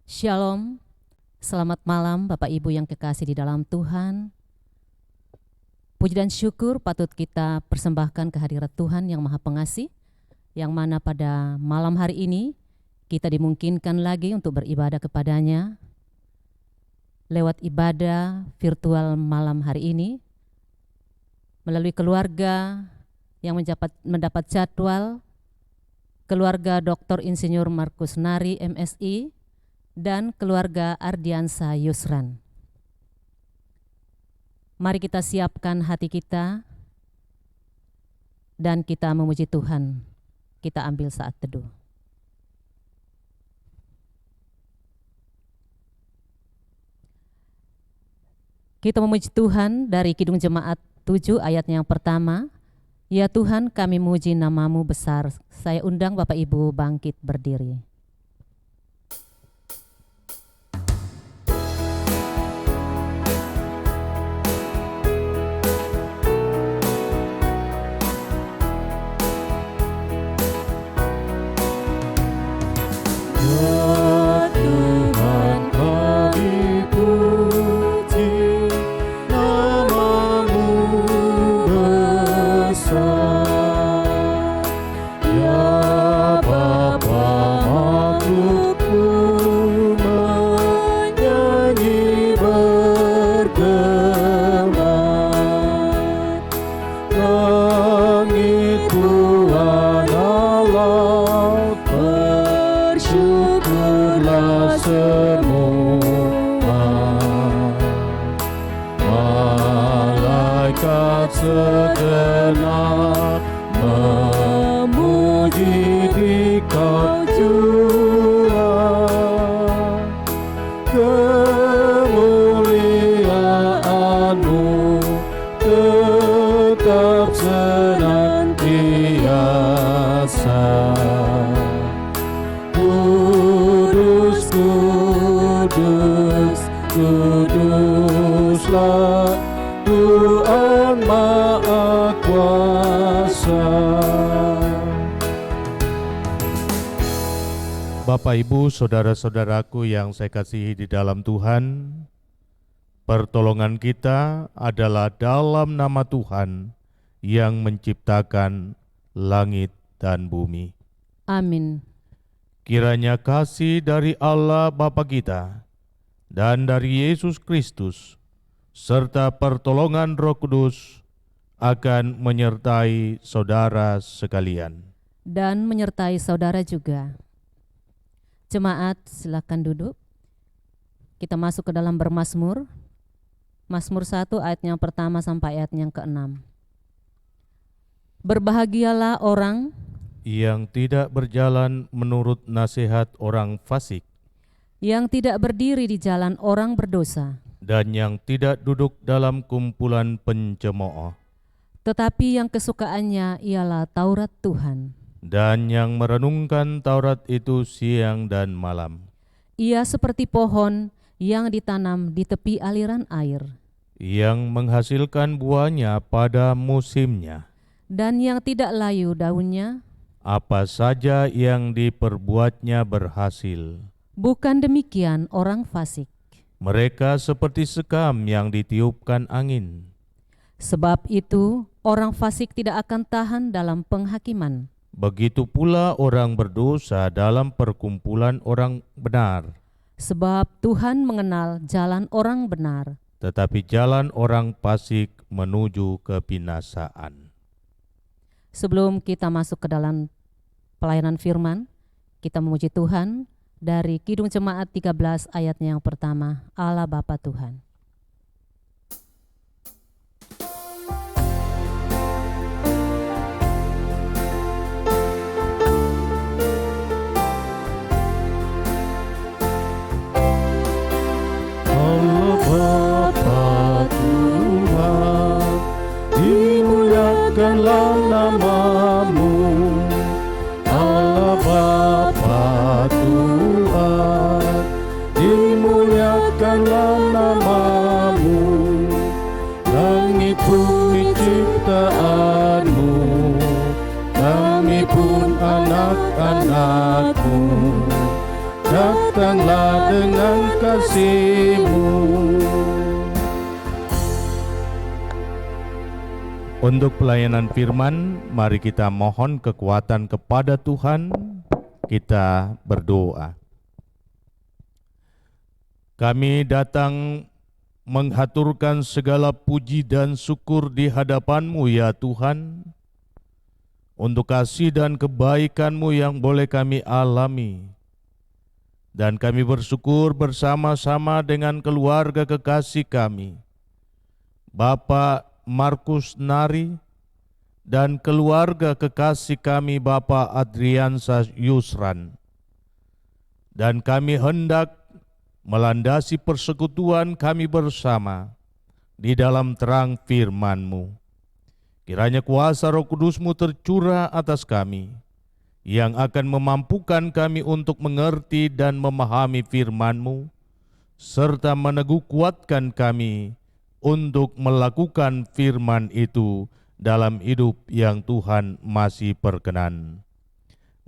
Shalom, selamat malam Bapak Ibu yang kekasih di dalam Tuhan. Puji dan syukur patut kita persembahkan kehadirat Tuhan yang Maha Pengasih, yang mana pada malam hari ini kita dimungkinkan lagi untuk beribadah kepadanya lewat ibadah virtual malam hari ini, melalui keluarga yang mendapat jadwal, keluarga Dr. Insinyur Markus Nari MSI, dan keluarga Ardiansa Yusran. Mari kita siapkan hati kita dan kita memuji Tuhan. Kita ambil saat teduh. Kita memuji Tuhan dari Kidung Jemaat 7 ayat yang pertama. Ya Tuhan, kami memuji nama-Mu besar. Saya undang Bapak Ibu bangkit berdiri. Segenap memuji Dikau jua, kemuliaan-Mu tetap senantiasa. Kudus, kudus, kuduslah Tuhan Maha Kuasa. Bapak, Ibu, saudara-saudaraku yang saya kasihi di dalam Tuhan, pertolongan kita adalah dalam nama Tuhan yang menciptakan langit dan bumi. Amin. Kiranya kasih dari Allah Bapa kita dan dari Yesus Kristus serta pertolongan Roh Kudus akan menyertai saudara sekalian. Dan menyertai saudara juga. Jemaat, silakan duduk. Kita masuk ke dalam bermazmur. Mazmur 1 ayat yang pertama sampai ayat yang ke-6. Berbahagialah orang yang tidak berjalan menurut nasihat orang fasik, yang tidak berdiri di jalan orang berdosa, dan yang tidak duduk dalam kumpulan pencemooh, tetapi yang kesukaannya ialah Taurat Tuhan, dan yang merenungkan Taurat itu siang dan malam. Ia seperti pohon yang ditanam di tepi aliran air, yang menghasilkan buahnya pada musimnya, dan yang tidak layu daunnya. Apa saja yang diperbuatnya berhasil. Bukan demikian orang fasik. Mereka seperti sekam yang ditiupkan angin. Sebab itu orang fasik tidak akan tahan dalam penghakiman. Begitu pula orang berdosa dalam perkumpulan orang benar. Sebab Tuhan mengenal jalan orang benar, Tetapi jalan orang fasik menuju kebinasaan. Sebelum kita masuk ke dalam pelayanan firman, kita memuji Tuhan dari Kidung Jemaat 13 ayatnya yang pertama. Allah Bapa Tuhan. Allah Bapa Tuhan, dimuliakanlah nama-Mu. Allah Bapa Tuhan, dimuliakanlah nama-Mu. kasih-Mu. Untuk pelayanan firman, mari kita mohon kekuatan kepada Tuhan. Kita berdoa. Kami datang menghaturkan segala puji dan syukur di hadapan-Mu ya Tuhan, untuk kasih dan kebaikan-Mu yang boleh kami alami. Dan kami bersyukur bersama-sama dengan keluarga kekasih kami, Bapak Markus Nari, dan keluarga kekasih kami Bapak Adriansa Yusran. Dan kami hendak melandasi persekutuan kami bersama di dalam terang firman-Mu. Kiranya kuasa Roh Kudus-Mu tercurah atas kami, yang akan memampukan kami untuk mengerti dan memahami firman-Mu, serta meneguh kuatkan kami untuk melakukan firman itu dalam hidup yang Tuhan masih perkenan.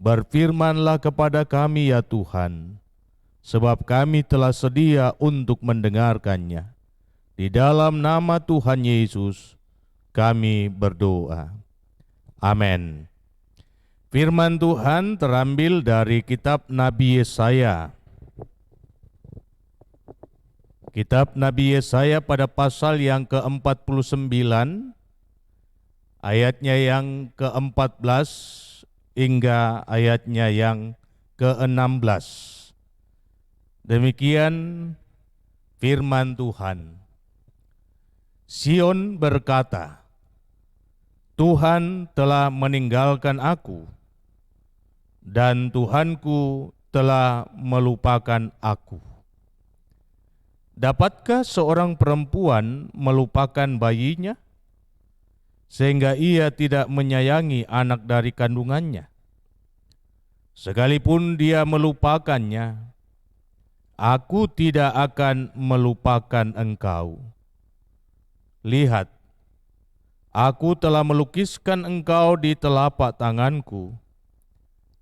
Berfirmanlah kepada kami ya Tuhan, sebab kami telah sedia untuk mendengarkannya. Di dalam nama Tuhan Yesus kami berdoa. Amin. Firman Tuhan terambil dari kitab Nabi Yesaya. Kitab Nabi Yesaya pada pasal yang ke-49, ayatnya yang ke-14 hingga ayatnya yang ke-16. Demikian firman Tuhan. Sion berkata, Tuhan telah meninggalkan aku, dan Tuhanku telah melupakan aku. Dapatkah seorang perempuan melupakan bayinya, sehingga ia tidak menyayangi anak dari kandungannya? Sekalipun dia melupakannya, aku tidak akan melupakan engkau. Lihat, aku telah melukiskan engkau di telapak tanganku,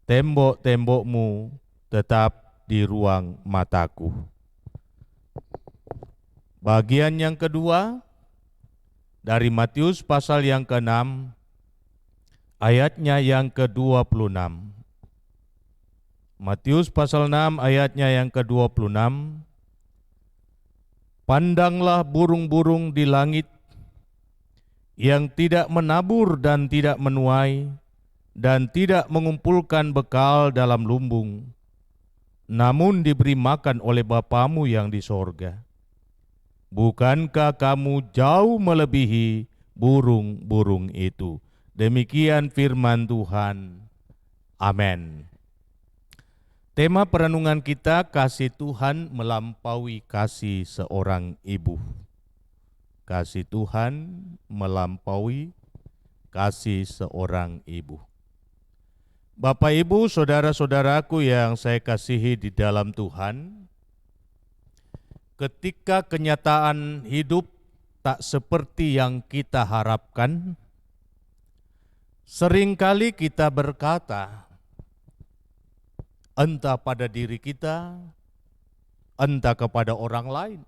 tembok-tembokmu tetap di ruang mataku. Bagian yang kedua dari Matius pasal yang ke-6, ayatnya yang ke-26. Matius pasal 6 ayatnya yang ke-26. Pandanglah burung-burung di langit yang tidak menabur dan tidak menuai dan tidak mengumpulkan bekal dalam lumbung, namun diberi makan oleh Bapamu yang di sorga. Bukankah kamu jauh melebihi burung-burung itu? Demikian firman Tuhan. Amin. Tema perenungan kita, kasih Tuhan melampaui kasih seorang ibu. Kasih Tuhan melampaui kasih seorang ibu. Bapak, Ibu, saudara-saudaraku yang saya kasihi di dalam Tuhan, ketika kenyataan hidup tak seperti yang kita harapkan, seringkali kita berkata, entah pada diri kita, entah kepada orang lain,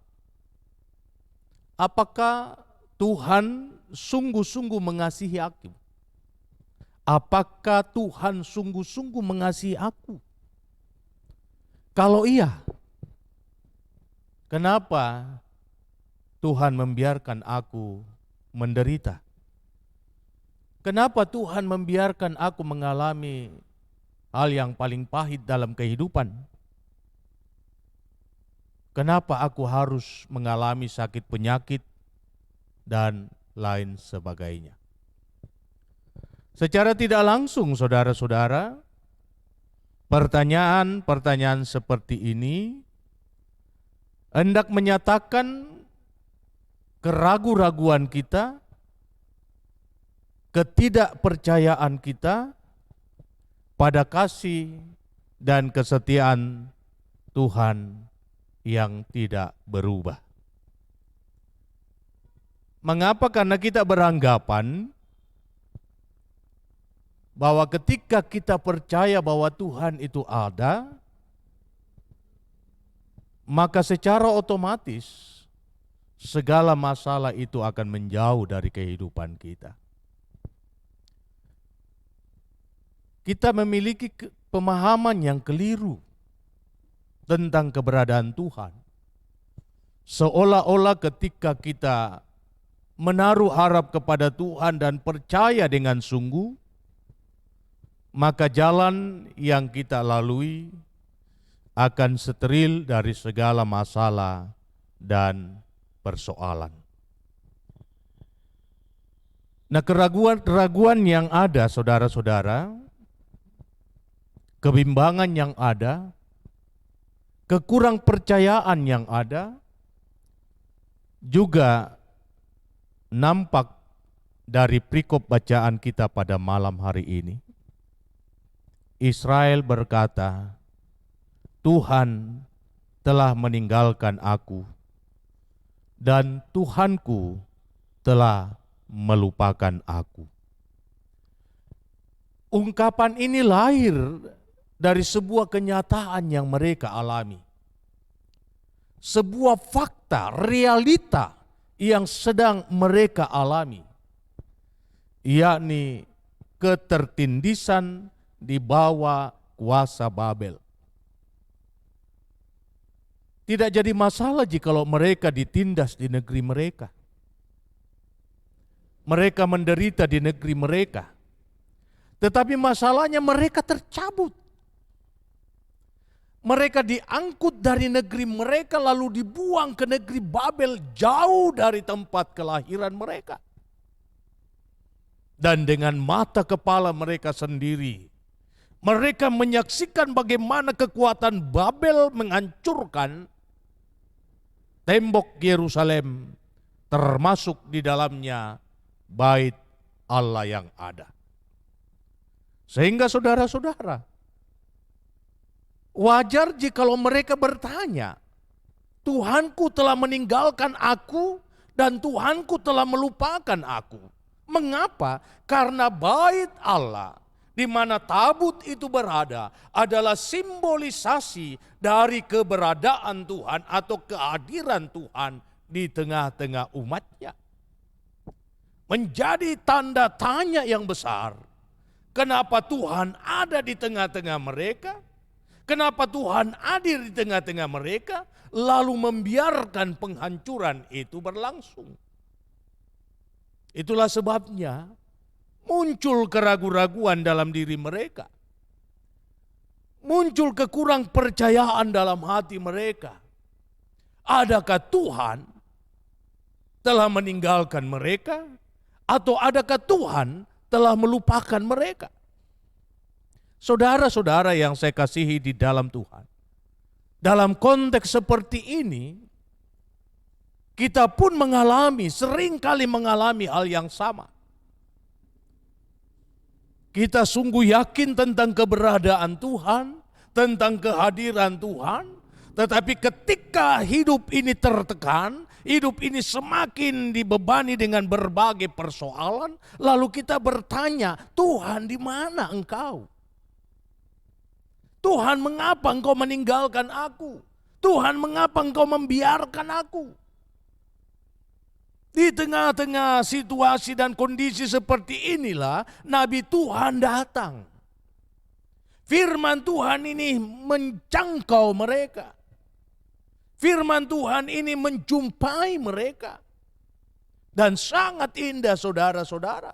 apakah Tuhan sungguh-sungguh mengasihi aku? Apakah Tuhan sungguh-sungguh mengasihi aku? Kalau iya, kenapa Tuhan membiarkan aku menderita? Kenapa Tuhan membiarkan aku mengalami hal yang paling pahit dalam kehidupan? Kenapa aku harus mengalami sakit penyakit dan lain sebagainya? Secara tidak langsung, saudara-saudara, pertanyaan-pertanyaan seperti ini hendak menyatakan keraguan-raguan kita, ketidakpercayaan kita pada kasih dan kesetiaan Tuhan yang tidak berubah. Mengapa? Karena kita beranggapan bahwa ketika kita percaya bahwa Tuhan itu ada, maka secara otomatis segala masalah itu akan menjauh dari kehidupan kita. Kita memiliki pemahaman yang keliru tentang keberadaan Tuhan. Seolah-olah ketika kita menaruh harap kepada Tuhan dan percaya dengan sungguh, maka jalan yang kita lalui akan steril dari segala masalah dan persoalan. Nah, keraguan-keraguan yang ada, saudara-saudara, kebimbangan yang ada, kekurang percayaan yang ada, juga nampak dari perikop bacaan kita pada malam hari ini. Israel berkata, Tuhan telah meninggalkan aku, dan Tuhanku telah melupakan aku. Ungkapan ini lahir dari sebuah kenyataan yang mereka alami. Sebuah fakta, realita yang sedang mereka alami. Yakni ketertindisan di bawah kuasa Babel. Tidak jadi masalah jikalau mereka ditindas di negeri mereka. Mereka menderita di negeri mereka. Tetapi masalahnya mereka tercabut. Mereka diangkut dari negeri mereka lalu dibuang ke negeri Babel jauh dari tempat kelahiran mereka. Dan dengan mata kepala mereka sendiri, mereka menyaksikan bagaimana kekuatan Babel menghancurkan tembok Yerusalem, termasuk di dalamnya bait Allah yang ada. Sehingga saudara-saudara, wajar jikalau mereka bertanya, Tuhanku telah meninggalkan aku dan Tuhanku telah melupakan aku. Mengapa? Karena bait Allah di mana tabut itu berada adalah simbolisasi dari keberadaan Tuhan atau kehadiran Tuhan di tengah-tengah umatnya. Menjadi tanda tanya yang besar. Kenapa Tuhan ada di tengah-tengah mereka? Kenapa Tuhan hadir di tengah-tengah mereka, lalu membiarkan penghancuran itu berlangsung? Itulah sebabnya muncul keraguan-raguan dalam diri mereka. Muncul kekurang percayaan dalam hati mereka. Adakah Tuhan telah meninggalkan mereka? Atau adakah Tuhan telah melupakan mereka? Saudara-saudara yang saya kasihi di dalam Tuhan, dalam konteks seperti ini, kita pun seringkali mengalami hal yang sama. Kita sungguh yakin tentang keberadaan Tuhan, tentang kehadiran Tuhan, tetapi ketika hidup ini tertekan, hidup ini semakin dibebani dengan berbagai persoalan, lalu kita bertanya, Tuhan di mana Engkau? Tuhan, mengapa Engkau meninggalkan aku? Tuhan, mengapa Engkau membiarkan aku? Di tengah-tengah situasi dan kondisi seperti inilah Nabi Tuhan datang. Firman Tuhan ini menjangkau mereka. Firman Tuhan ini menjumpai mereka. Dan sangat indah saudara-saudara.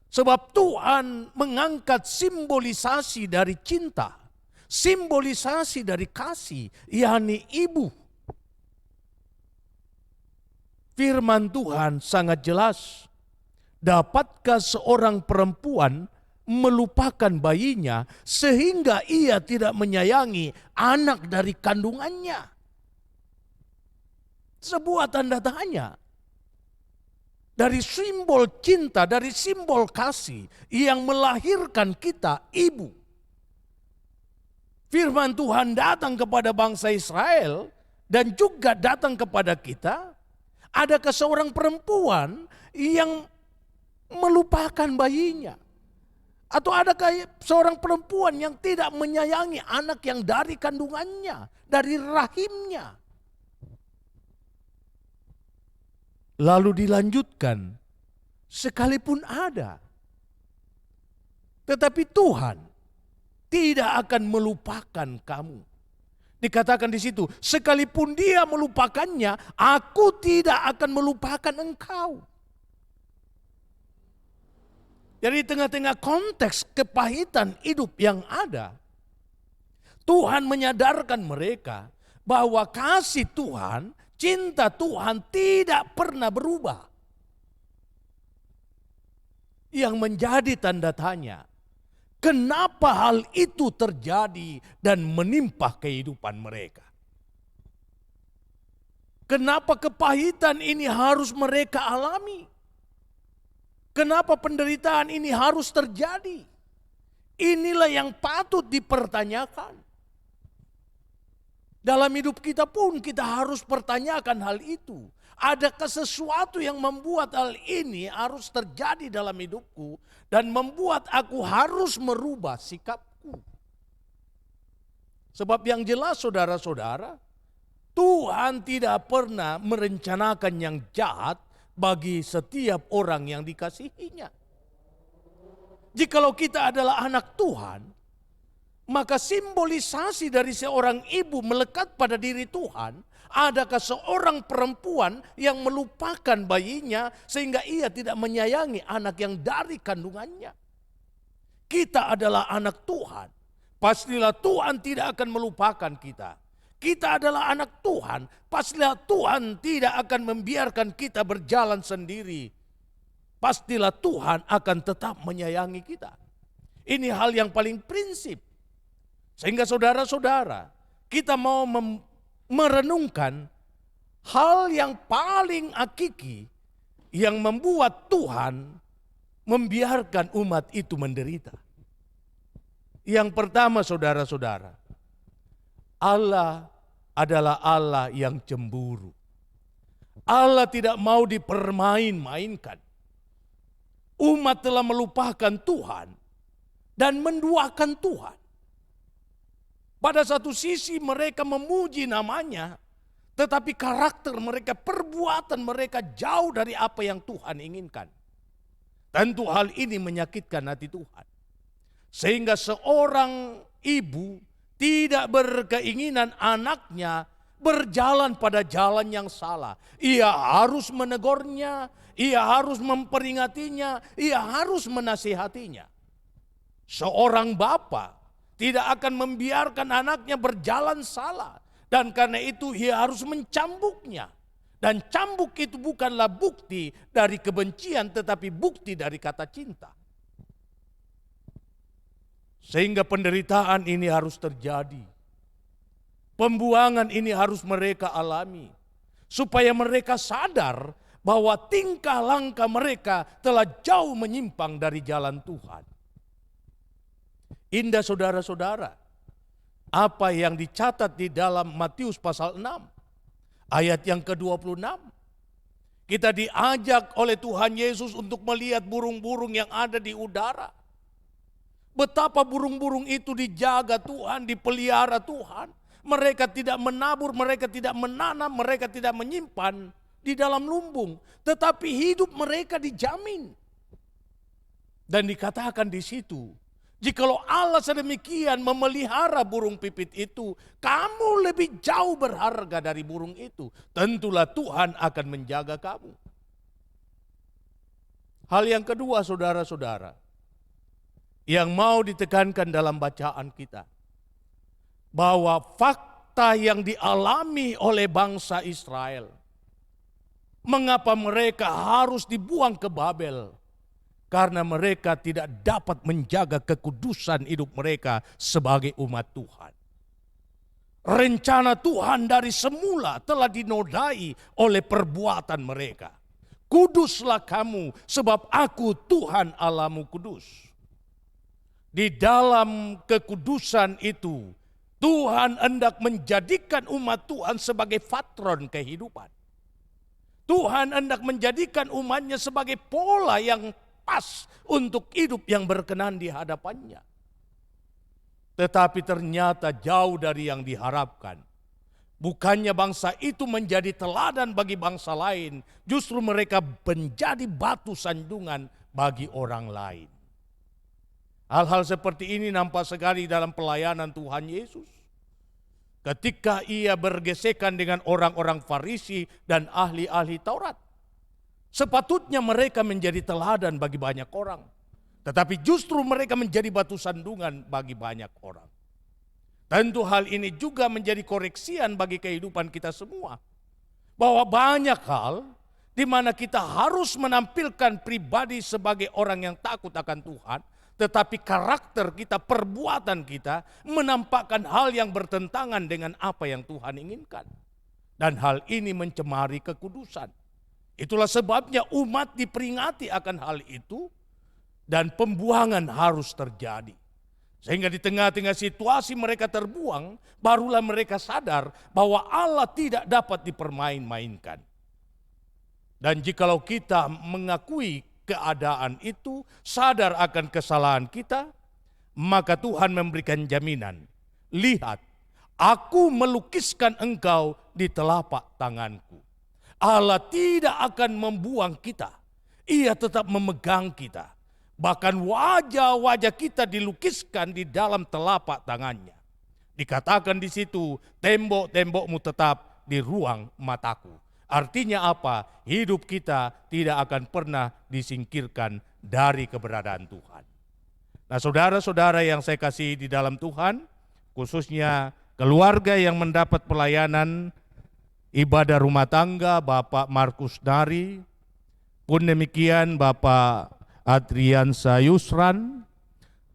Sebab Tuhan mengangkat simbolisasi dari cinta, simbolisasi dari kasih, yakni ibu. Firman Tuhan sangat jelas. Dapatkah seorang perempuan melupakan bayinya sehingga ia tidak menyayangi anak dari kandungannya? Sebuah tanda tanya. Dari simbol cinta, dari simbol kasih yang melahirkan kita, ibu. Firman Tuhan datang kepada bangsa Israel dan juga datang kepada kita. Adakah seorang perempuan yang melupakan bayinya? Atau adakah seorang perempuan yang tidak menyayangi anak yang dari kandungannya, dari rahimnya? Lalu dilanjutkan, sekalipun ada, tetapi Tuhan tidak akan melupakan kamu. Dikatakan di situ, sekalipun dia melupakannya, aku tidak akan melupakan engkau. Jadi di tengah-tengah konteks kepahitan hidup yang ada, Tuhan menyadarkan mereka bahwa kasih Tuhan, cinta Tuhan tidak pernah berubah. Yang menjadi tanda tanya, kenapa hal itu terjadi dan menimpa kehidupan mereka? Kenapa kepahitan ini harus mereka alami? Kenapa penderitaan ini harus terjadi? Inilah yang patut dipertanyakan. Dalam hidup kita pun kita harus pertanyakan hal itu. Adakah sesuatu yang membuat hal ini harus terjadi dalam hidupku dan membuat aku harus merubah sikapku? Sebab yang jelas saudara-saudara, Tuhan tidak pernah merencanakan yang jahat bagi setiap orang yang dikasihinya. Jikalau kita adalah anak Tuhan, maka simbolisasi dari seorang ibu melekat pada diri Tuhan. Adakah seorang perempuan yang melupakan bayinya sehingga ia tidak menyayangi anak yang dari kandungannya? Kita adalah anak Tuhan. Pastilah Tuhan tidak akan melupakan kita. Kita adalah anak Tuhan, pastilah Tuhan tidak akan membiarkan kita berjalan sendiri. Pastilah Tuhan akan tetap menyayangi kita. Ini hal yang paling prinsip. Sehingga saudara-saudara, kita mau merenungkan hal yang paling hakiki yang membuat Tuhan membiarkan umat itu menderita. Yang pertama saudara-saudara, Allah adalah Allah yang cemburu. Allah tidak mau dipermain-mainkan. Umat telah melupakan Tuhan dan menduakan Tuhan. Pada satu sisi mereka memuji namanya, tetapi karakter mereka, perbuatan mereka jauh dari apa yang Tuhan inginkan. Tentu hal ini menyakitkan hati Tuhan. Sehingga seorang ibu tidak berkeinginan anaknya berjalan pada jalan yang salah. Ia harus menegurnya, ia harus memperingatinya, ia harus menasihatinya. Seorang bapa tidak akan membiarkan anaknya berjalan salah. Dan karena itu ia harus mencambuknya. Dan cambuk itu bukanlah bukti dari kebencian tetapi bukti dari kata cinta. Sehingga penderitaan ini harus terjadi. Pembuangan ini harus mereka alami. Supaya mereka sadar bahwa tingkah langkah mereka telah jauh menyimpang dari jalan Tuhan. Indah saudara-saudara, apa yang dicatat di dalam Matius pasal 6, ayat yang ke-26. Kita diajak oleh Tuhan Yesus untuk melihat burung-burung yang ada di udara. Betapa burung-burung itu dijaga Tuhan, dipelihara Tuhan. Mereka tidak menabur, mereka tidak menanam, mereka tidak menyimpan di dalam lumbung. Tetapi hidup mereka dijamin. Dan dikatakan di situ, jikalau Allah sedemikian memelihara burung pipit itu, kamu lebih jauh berharga dari burung itu. Tentulah Tuhan akan menjaga kamu. Hal yang kedua saudara-saudara, yang mau ditekankan dalam bacaan kita, bahwa fakta yang dialami oleh bangsa Israel, mengapa mereka harus dibuang ke Babel? Karena mereka tidak dapat menjaga kekudusan hidup mereka sebagai umat Tuhan. Rencana Tuhan dari semula telah dinodai oleh perbuatan mereka. Kuduslah kamu sebab aku Tuhan Allahmu kudus. Di dalam kekudusan itu, Tuhan hendak menjadikan umat Tuhan sebagai patron kehidupan. Tuhan hendak menjadikan umatnya sebagai pola yang pas untuk hidup yang berkenan di hadapannya. Tetapi ternyata jauh dari yang diharapkan. Bukannya bangsa itu menjadi teladan bagi bangsa lain, justru mereka menjadi batu sandungan bagi orang lain. Hal-hal seperti ini nampak sekali dalam pelayanan Tuhan Yesus. Ketika ia bergesekan dengan orang-orang Farisi dan ahli-ahli Taurat. Sepatutnya mereka menjadi teladan bagi banyak orang. Tetapi justru mereka menjadi batu sandungan bagi banyak orang. Tentu hal ini juga menjadi koreksian bagi kehidupan kita semua. Bahwa banyak hal di mana kita harus menampilkan pribadi sebagai orang yang takut akan Tuhan. Tetapi karakter kita, perbuatan kita menampakkan hal yang bertentangan dengan apa yang Tuhan inginkan. Dan hal ini mencemari kekudusan. Itulah sebabnya umat diperingati akan hal itu dan pembuangan harus terjadi. Sehingga di tengah-tengah situasi mereka terbuang, barulah mereka sadar bahwa Allah tidak dapat dipermain-mainkan. Dan jikalau kita mengakui keadaan itu, sadar akan kesalahan kita, maka Tuhan memberikan jaminan. Lihat, aku melukiskan engkau di telapak tanganku. Allah tidak akan membuang kita. Ia tetap memegang kita. Bahkan wajah-wajah kita dilukiskan di dalam telapak tangannya. Dikatakan di situ, tembok-tembokmu tetap di ruang mataku. Artinya apa? Hidup kita tidak akan pernah disingkirkan dari keberadaan Tuhan. Nah, saudara-saudara yang saya kasih di dalam Tuhan, khususnya keluarga yang mendapat pelayanan ibadah rumah tangga Bapak Markus Nari, pun demikian Bapak Adriansa Yusran,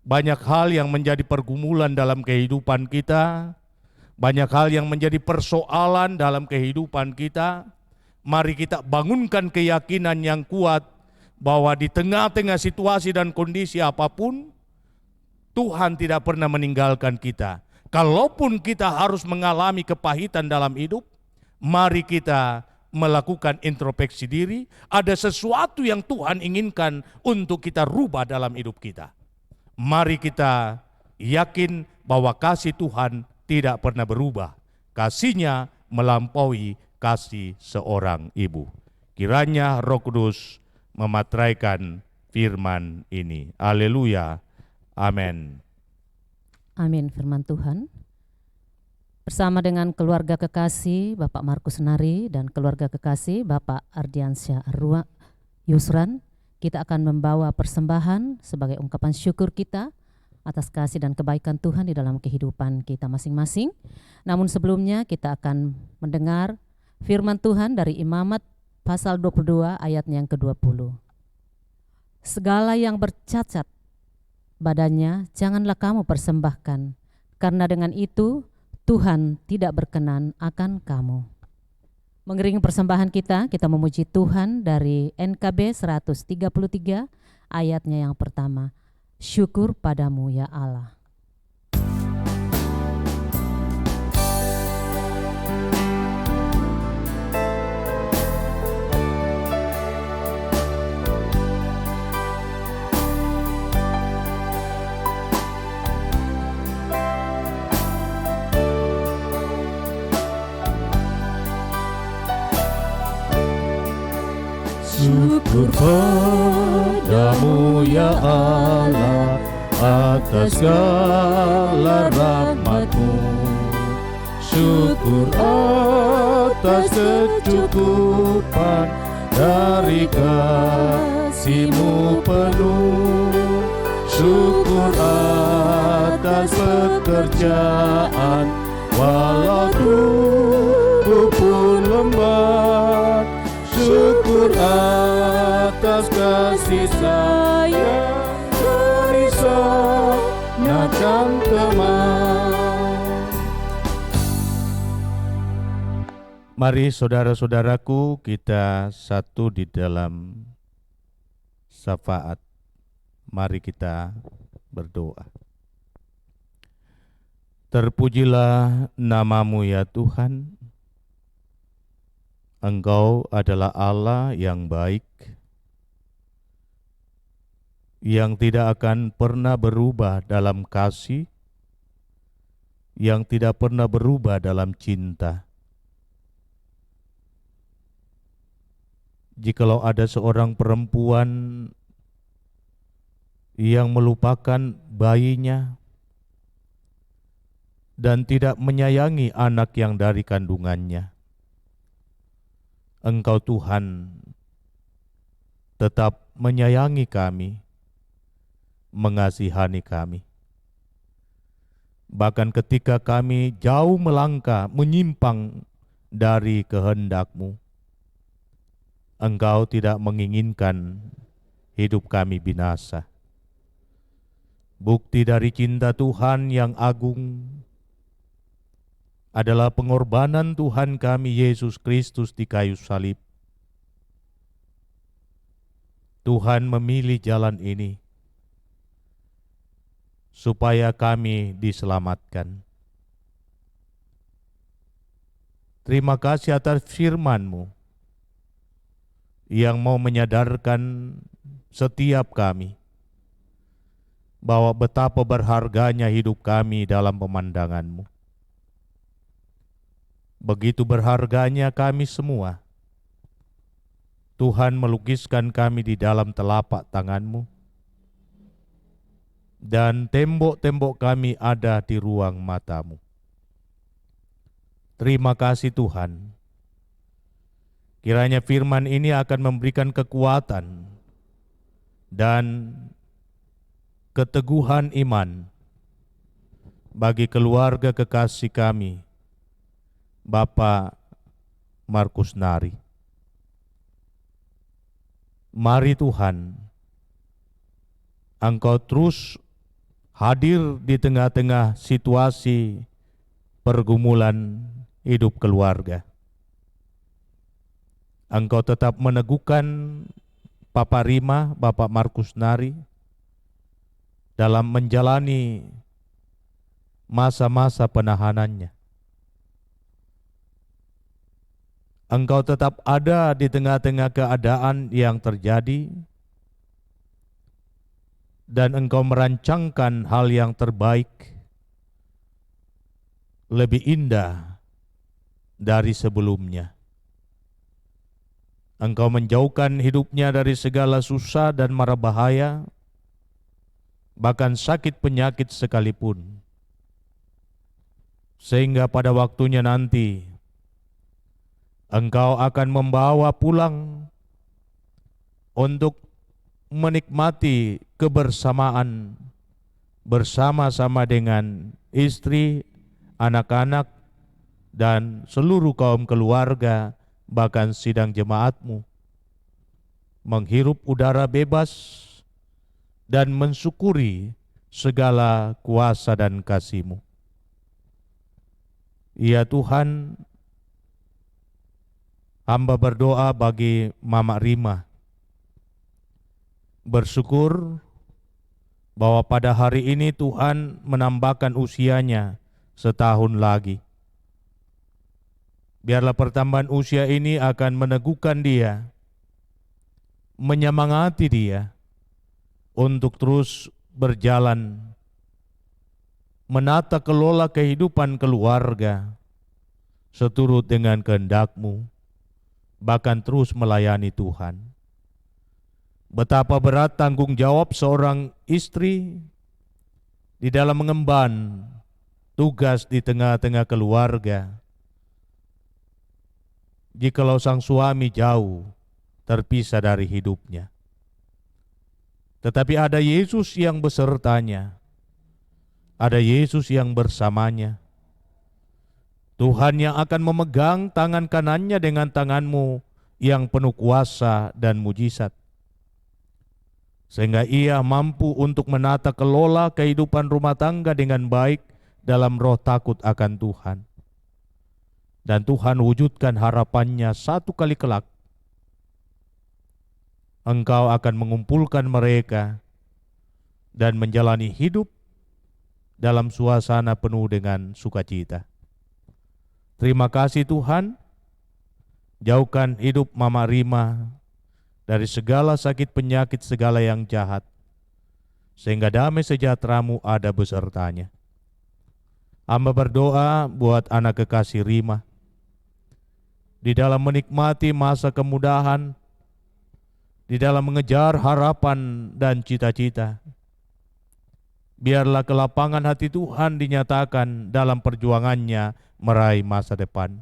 banyak hal yang menjadi pergumulan dalam kehidupan kita, banyak hal yang menjadi persoalan dalam kehidupan kita. Mari kita bangunkan keyakinan yang kuat bahwa di tengah-tengah situasi dan kondisi apapun, Tuhan tidak pernah meninggalkan kita. Kalaupun kita harus mengalami kepahitan dalam hidup, mari kita melakukan introspeksi diri, ada sesuatu yang Tuhan inginkan untuk kita rubah dalam hidup kita. Mari kita yakin bahwa kasih Tuhan tidak pernah berubah. Kasih-Nya melampaui kasih seorang ibu. Kiranya Roh Kudus mematraikan firman ini. Haleluya. Amin. Amin firman Tuhan. Bersama dengan keluarga kekasih Bapak Markus Nari dan keluarga kekasih Bapak Ardiansyah Yusran, kita akan membawa persembahan sebagai ungkapan syukur kita atas kasih dan kebaikan Tuhan di dalam kehidupan kita masing-masing. Namun sebelumnya kita akan mendengar firman Tuhan dari Imamat pasal 22 ayat yang ke-20. Segala yang bercacat badannya janganlah kamu persembahkan, karena dengan itu Tuhan tidak berkenan akan kamu. Mengiringi persembahan kita memuji Tuhan dari NKB 133 ayatnya yang pertama. Syukur padamu ya Allah. Syukur padamu ya Allah atas segala rahmat-Mu. Syukur atas kecukupan dari kasih-Mu penuh. Syukur atas pekerjaan walau tubuh pun lemah. Syukur atas kasih sayang merisaukan teman. Mari saudara-saudaraku, kita satu di dalam syafaat. Mari kita berdoa. Terpujilah nama-Mu ya Tuhan. Engkau adalah Allah yang baik. yang tidak akan pernah berubah dalam kasih, yang tidak pernah berubah dalam cinta. Jikalau ada seorang perempuan yang melupakan bayinya dan tidak menyayangi anak yang dari kandungannya, Engkau Tuhan tetap menyayangi kami, mengasihani kami. Bahkan ketika kami jauh melangkah, menyimpang dari kehendak-Mu, Engkau tidak menginginkan hidup kami binasa. Bukti dari cinta Tuhan yang agung adalah pengorbanan Tuhan kami Yesus Kristus di kayu salib. Tuhan memilih jalan ini supaya kami diselamatkan. Terima kasih atas firman-Mu yang mau menyadarkan setiap kami bahwa betapa berharganya hidup kami dalam pemandangan-Mu. Begitu berharganya kami semua. Tuhan melukiskan kami di dalam telapak tangan-Mu, dan tembok-tembok kami ada di ruang mata-Mu. Terima kasih Tuhan. Kiranya firman ini akan memberikan kekuatan dan keteguhan iman bagi keluarga kekasih kami, Bapak Markus Nari. Mari Tuhan, Engkau terus hadir di tengah-tengah situasi pergumulan hidup keluarga. Engkau tetap meneguhkan Papa Rima, Bapak Markus Nari dalam menjalani masa-masa penahanannya. Engkau tetap ada di tengah-tengah keadaan yang terjadi, dan Engkau merancangkan hal yang terbaik, lebih indah dari sebelumnya. Engkau menjauhkan hidupnya dari segala susah dan mara bahaya, bahkan sakit penyakit sekalipun. Sehingga pada waktunya nanti, Engkau akan membawa pulang untuk menikmati kebersamaan bersama-sama dengan istri, anak-anak, dan seluruh kaum keluarga, bahkan sidang jemaat-Mu, menghirup udara bebas dan mensyukuri segala kuasa dan kasih-Mu. Ya Tuhan, hamba berdoa bagi Mama Rima, bersyukur bahwa pada hari ini Tuhan menambahkan usianya setahun lagi. Biarlah pertambahan usia ini akan meneguhkan dia, menyemangati dia untuk terus berjalan, menata kelola kehidupan keluarga seturut dengan kehendak-Mu, bahkan terus melayani Tuhan. Betapa berat tanggung jawab seorang istri di dalam mengemban tugas di tengah-tengah keluarga. Jikalau sang suami jauh terpisah dari hidupnya, tetapi ada Yesus yang besertanya, ada Yesus yang bersamanya. Tuhan yang akan memegang tangan kanannya dengan tangan-Mu yang penuh kuasa dan mujizat, sehingga ia mampu untuk menata kelola kehidupan rumah tangga dengan baik dalam roh takut akan Tuhan. Dan Tuhan wujudkan harapannya satu kali kelak. Engkau akan mengumpulkan mereka dan menjalani hidup dalam suasana penuh dengan sukacita. Terima kasih Tuhan, jauhkan hidup Mama Rima dari segala sakit penyakit, segala yang jahat. sehingga damai sejahtera-Mu ada besertanya. Hamba berdoa buat anak kekasih Rima, di dalam menikmati masa kemudahan, di dalam mengejar harapan dan cita-cita. Biarlah kelapangan hati Tuhan dinyatakan dalam perjuangannya meraih masa depan.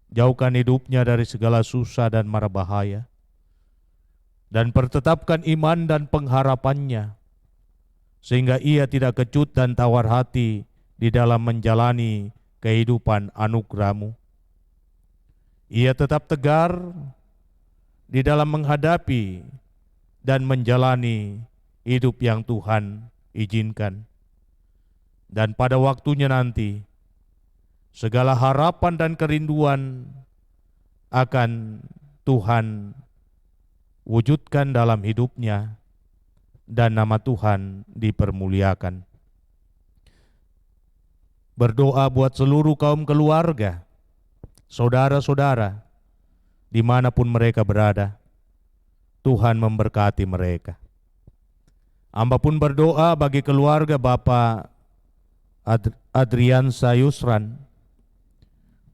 Jauhkan hidupnya dari segala susah dan mara bahaya, dan pertetapkan iman dan pengharapannya, sehingga ia tidak kecut dan tawar hati di dalam menjalani kehidupan anugerah-Mu. Ia tetap tegar di dalam menghadapi dan menjalani hidup yang Tuhan izinkan. Dan pada waktunya nanti, segala harapan dan kerinduan akan Tuhan wujudkan dalam hidupnya, dan nama Tuhan dipermuliakan. Berdoa buat seluruh kaum keluarga, saudara-saudara, dimanapun mereka berada. Tuhan memberkati mereka. Hamba pun berdoa bagi keluarga Bapak Adriansa Yusran.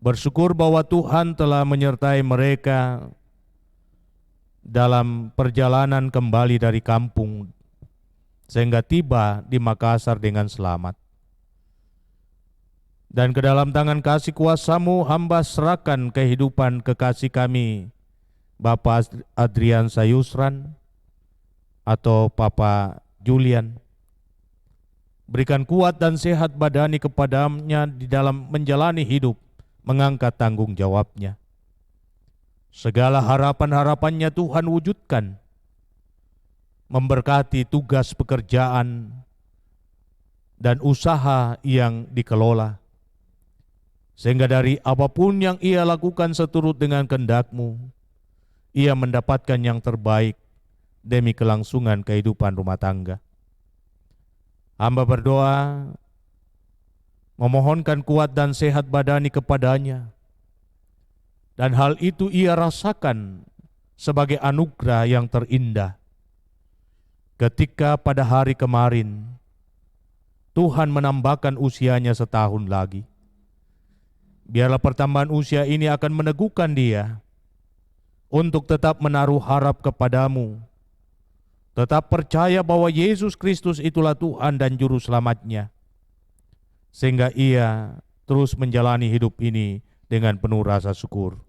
Bersyukur bahwa Tuhan telah menyertai mereka dalam perjalanan kembali dari kampung, sehingga tiba di Makassar dengan selamat. Dan ke dalam tangan kasih kuasa-Mu hamba serahkan kehidupan kekasih kami, Bapak Adriansa Yusran atau Papa Julian. Berikan kuat dan sehat badani kepadanya di dalam menjalani hidup, mengangkat tanggung jawabnya. Segala harapan-harapannya Tuhan wujudkan, memberkati tugas pekerjaan dan usaha yang dikelola, sehingga dari apapun yang ia lakukan seturut dengan kehendak-Mu, ia mendapatkan yang terbaik demi kelangsungan kehidupan rumah tangga. Hamba berdoa, memohonkan kuat dan sehat badani kepadanya, dan hal itu ia rasakan sebagai anugerah yang terindah. Ketika pada hari kemarin, Tuhan menambahkan usianya setahun lagi. Biarlah pertambahan usia ini akan meneguhkan dia untuk tetap menaruh harap kepada-Mu, tetap percaya bahwa Yesus Kristus itulah Tuhan dan Juru Selamatnya, sehingga ia terus menjalani hidup ini dengan penuh rasa syukur.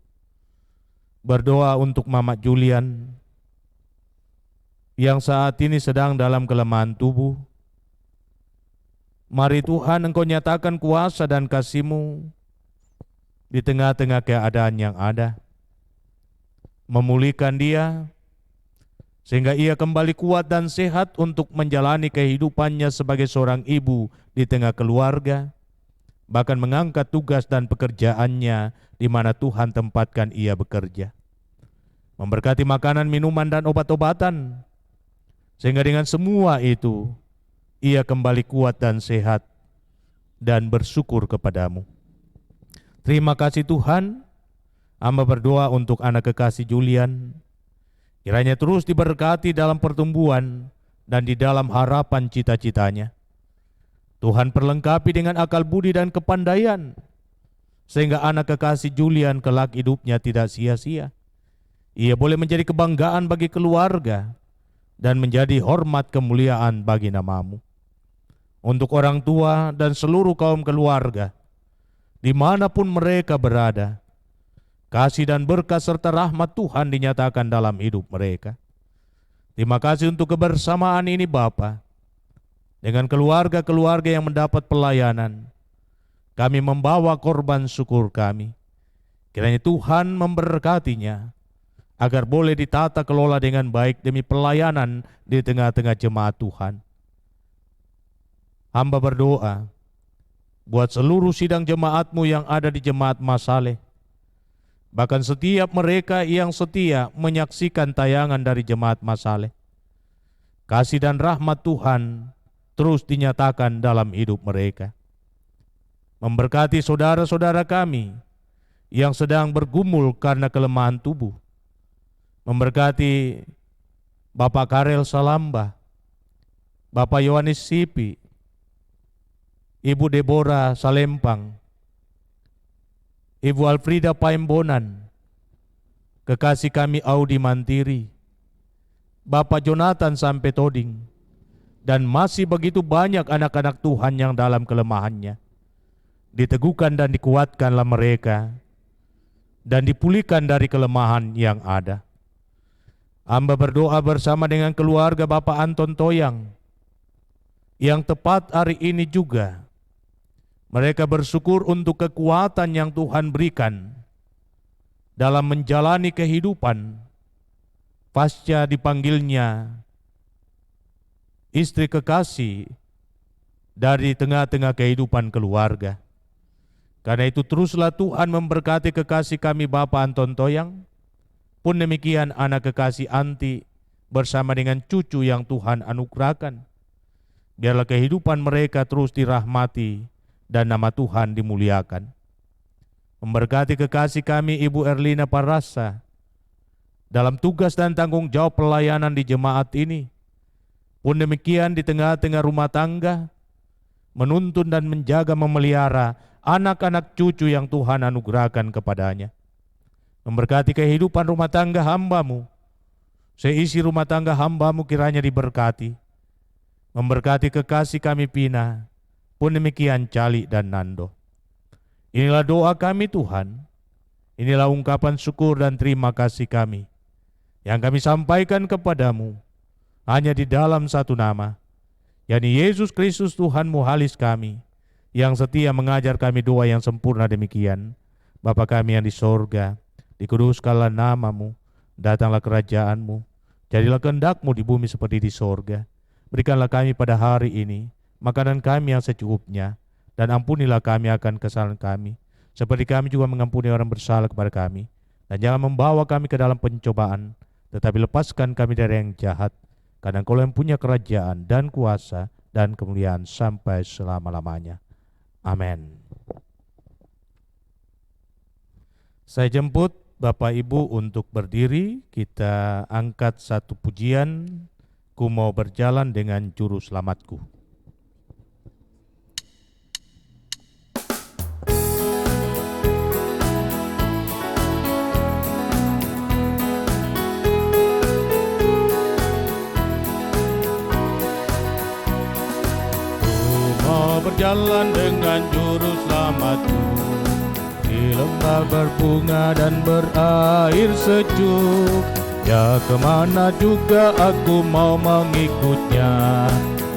Berdoa untuk Mama Julian yang saat ini sedang dalam kelemahan tubuh. Mari Tuhan Engkau nyatakan kuasa dan kasih-Mu di tengah-tengah keadaan yang ada. Memulihkan dia, sehingga ia kembali kuat dan sehat untuk menjalani kehidupannya sebagai seorang ibu di tengah keluarga, bahkan mengangkat tugas dan pekerjaannya di mana Tuhan tempatkan ia bekerja. Memberkati makanan, minuman, dan obat-obatan, sehingga dengan semua itu ia kembali kuat dan sehat dan bersyukur kepada-Mu. Terima kasih Tuhan. Hamba berdoa untuk anak kekasih Julian, kiranya terus diberkati dalam pertumbuhan dan di dalam harapan cita-citanya. Tuhan perlengkapi dengan akal budi dan kepandaian, sehingga anak kekasih Julian kelak hidupnya tidak sia-sia. Ia boleh menjadi kebanggaan bagi keluarga dan menjadi hormat kemuliaan bagi nama-Mu. Untuk orang tua dan seluruh kaum keluarga, dimanapun mereka berada, kasih dan berkat serta rahmat Tuhan dinyatakan dalam hidup mereka. Terima kasih untuk kebersamaan ini Bapa. Dengan keluarga-keluarga yang mendapat pelayanan, kami membawa korban syukur kami. Kiranya Tuhan memberkatinya, agar boleh ditata kelola dengan baik demi pelayanan di tengah-tengah jemaat Tuhan. Hamba berdoa buat seluruh sidang jemaat-Mu yang ada di Jemaat Masaleh, bahkan setiap mereka yang setia menyaksikan tayangan dari Jemaat Masaleh. Kasih dan rahmat Tuhan terus dinyatakan dalam hidup mereka. Memberkati saudara-saudara kami yang sedang bergumul karena kelemahan tubuh. Memberkati Bapak Karel Salamba Bapak Yohanes Sipi, Ibu Deborah Salempang, Ibu Alfrida Paembonan, kekasih kami Audi Mantiri, Bapak Jonathan sampai Toding, dan masih begitu banyak anak-anak Tuhan yang dalam kelemahannya. Diteguhkan dan dikuatkanlah mereka, dan dipulihkan dari kelemahan yang ada. Hamba berdoa bersama dengan keluarga Bapak Anton Toyang, yang tepat hari ini juga mereka bersyukur untuk kekuatan yang Tuhan berikan dalam menjalani kehidupan pasca dipanggilnya istri kekasih dari tengah-tengah kehidupan keluarga. Karena itu teruslah Tuhan memberkati kekasih kami Bapak Anton Toyang, pun demikian anak kekasih Anti bersama dengan cucu yang Tuhan anugerahkan. Biarlah kehidupan mereka terus dirahmati dan nama Tuhan dimuliakan. Memberkati kekasih kami Ibu Erlina Parasa dalam tugas dan tanggung jawab pelayanan di jemaat ini. Pun demikian di tengah-tengah rumah tangga, menuntun dan menjaga memelihara anak-anak cucu yang Tuhan anugerahkan kepadanya. Memberkati kehidupan rumah tangga hamba-Mu, seisi rumah tangga hamba-Mu kiranya diberkati. Memberkati kekasih kami Pina, pun demikian Cali dan Nando. Inilah doa kami Tuhan, inilah ungkapan syukur dan terima kasih kami, yang kami sampaikan kepadamu, hanya di dalam satu nama, yakni Yesus Kristus Tuhan Muhalis kami, yang setia mengajar kami doa yang sempurna demikian. Bapa kami yang di sorga, dikuduskanlah namamu, datanglah kerajaanmu, jadilah kehendak-Mu di bumi seperti di sorga. Berikanlah kami pada hari ini makanan kami yang secukupnya, dan ampunilah kami akan kesalahan kami, seperti kami juga mengampuni orang bersalah kepada kami. Dan jangan membawa kami ke dalam pencobaan, tetapi lepaskan kami dari yang jahat, karena Engkau yang punya kerajaan dan kuasa dan kemuliaan sampai selama-lamanya. Amin. Saya jemput Bapak Ibu untuk berdiri, kita angkat satu pujian, Ku mau berjalan dengan juru selamatku. Berjalan dengan juru selamatku di lembah berbunga dan berair sejuk. Ya kemana juga aku mau mengikutnya,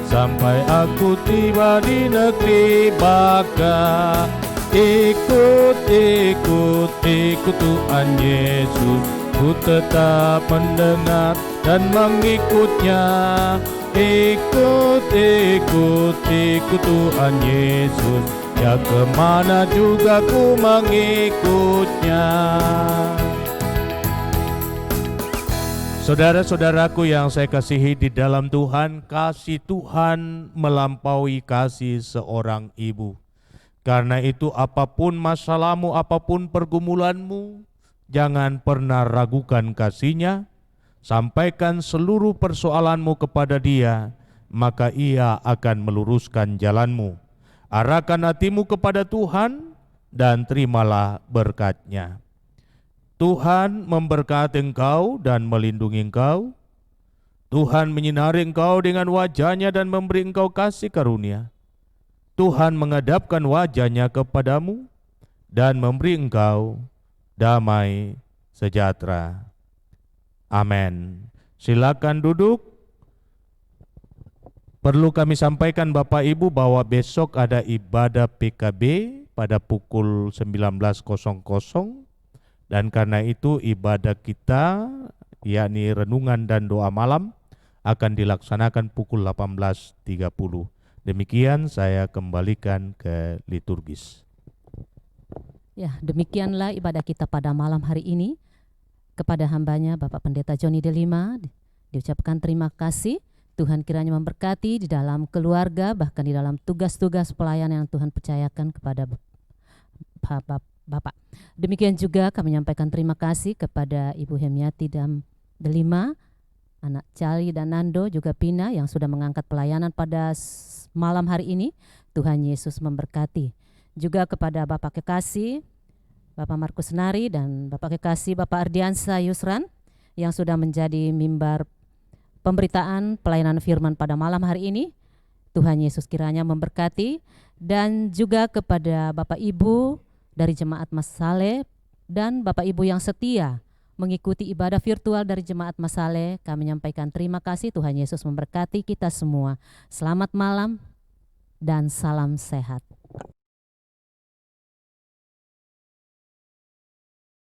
sampai aku tiba di negeri baka. Ikut, ikut, ikut Tuhan Yesus, ku tetap mendengar dan mengikutnya. Ikut, ikut, ikut Tuhan Yesus, ya kemana juga ku mengikutnya. Saudara-saudaraku yang saya kasihi di dalam Tuhan, kasih Tuhan melampaui kasih seorang ibu. Karena itu apapun masalahmu, apapun pergumulanmu, jangan pernah ragukan kasih-Nya. Sampaikan seluruh persoalanmu kepada Dia, maka Ia akan meluruskan jalanmu. Arahkan hatimu kepada Tuhan dan terimalah berkat-Nya. Tuhan memberkati engkau dan melindungi engkau. Tuhan menyinari engkau dengan wajah-Nya dan memberi engkau kasih karunia. Tuhan menghadapkan wajah-Nya kepadamu dan memberi engkau damai sejahtera. Amin. Silakan duduk. Perlu kami sampaikan Bapak Ibu bahwa besok ada ibadah PKB pada pukul 19.00 dan karena itu ibadah kita yakni renungan dan doa malam akan dilaksanakan pukul 18.30. Demikian saya kembalikan ke liturgis. Ya, demikianlah ibadah kita pada malam hari ini. Kepada hambanya Bapak Pendeta Joni Delima diucapkan terima kasih. Tuhan kiranya memberkati di dalam keluarga, bahkan di dalam tugas-tugas pelayanan yang Tuhan percayakan kepada Bapak. Demikian juga kami menyampaikan terima kasih kepada Ibu Hemiati dan Delima anak Cali dan Nando juga Pina yang sudah mengangkat pelayanan pada malam hari ini. Tuhan Yesus memberkati. Juga kepada Bapak Kekasih, Bapak Markus Nari dan Bapak Kekasih Bapak Ardiansa Yusran yang sudah menjadi mimbar pemberitaan pelayanan firman pada malam hari ini. Tuhan Yesus kiranya memberkati. Dan juga kepada Bapak Ibu dari Jemaat Masale dan Bapak Ibu yang setia mengikuti ibadah virtual dari Jemaat Masale, kami menyampaikan terima kasih. Tuhan Yesus memberkati kita semua. Selamat malam dan salam sehat.